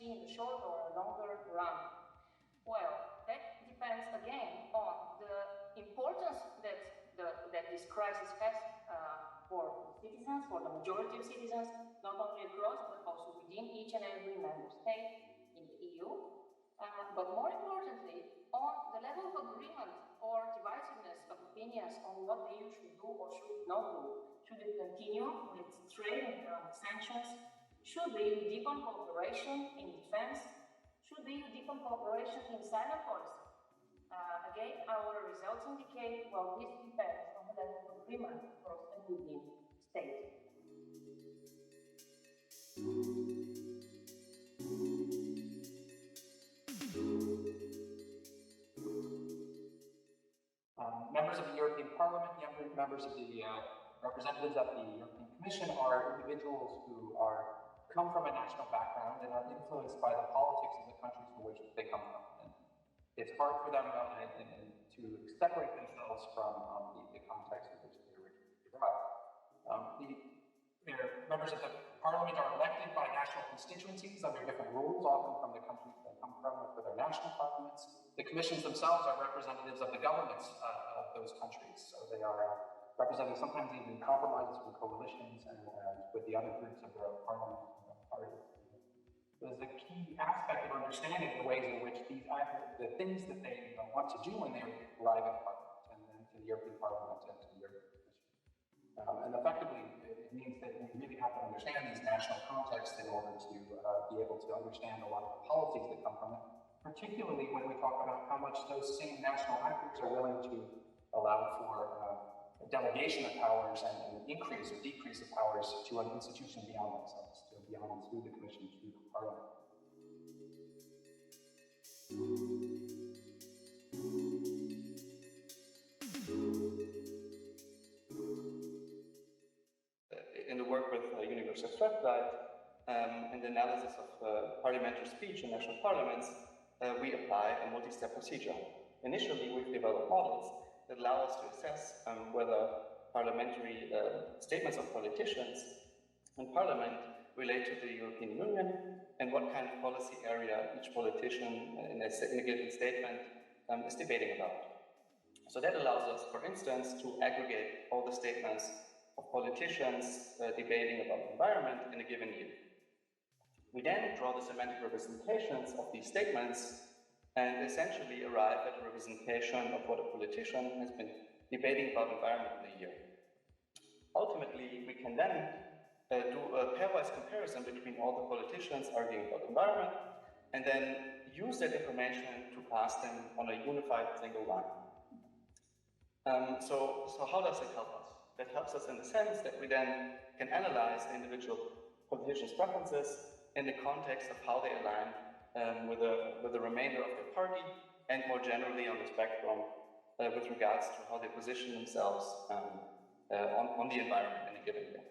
see in the short or longer run? Well, that depends again on the importance that this crisis has for citizens, for the majority of citizens, not only across, but also within each and every member state in the EU. But more importantly, on the level of agreement or divisiveness of opinions on what the EU should do or should not do. Should it continue with trade and economic sanctions? Should the EU deepen cooperation in defense? Should the EU deepen cooperation in silent policy? Again, our results indicate, well, this depends on the level of agreement across and within states. Members of the European Parliament, members of the representatives at the European Commission are individuals who come from a national background and are influenced by the politics of the countries from which they come from. And it's hard for them to separate themselves from the context in which they originally derived. Their members of the Parliament are elected by national constituencies under different rules, often from the countries they come from or for their national parliaments. The commissions themselves are representatives of the governments of those countries, so they are representing sometimes even compromises with coalitions and with the other groups of their parliament party. There's a key aspect of understanding the ways in which the things that they want to do when they arrive in Parliament, and then to the European Parliament and to the European Commission. And effectively, it means that we really have to understand these national contexts in order to be able to understand a lot of the policies that come from it, particularly when we talk about how much those same national actors are willing to allow for delegation of powers and an increase or decrease of powers to an institution beyond themselves, through the Commission, through the Parliament. In the work with Universal Strategize and the analysis of parliamentary speech in national parliaments, we apply a multi-step procedure. Initially, we've developed models that allow us to assess whether parliamentary statements of politicians in Parliament relate to the European Union and what kind of policy area each politician in a given statement is debating about. So that allows us, for instance, to aggregate all the statements of politicians debating about the environment in a given year. We then draw the semantic representations of these statements and essentially arrive at a representation of what a politician has been debating about environment in a year. Ultimately, we can then do a pairwise comparison between all the politicians arguing about environment and then use that information to pass them on a unified single line. So how does it help us? That helps us in the sense that we then can analyze individual politicians' preferences in the context of how they align with the remainder of their party and more generally on the spectrum with regards to how they position themselves on the environment in a given year.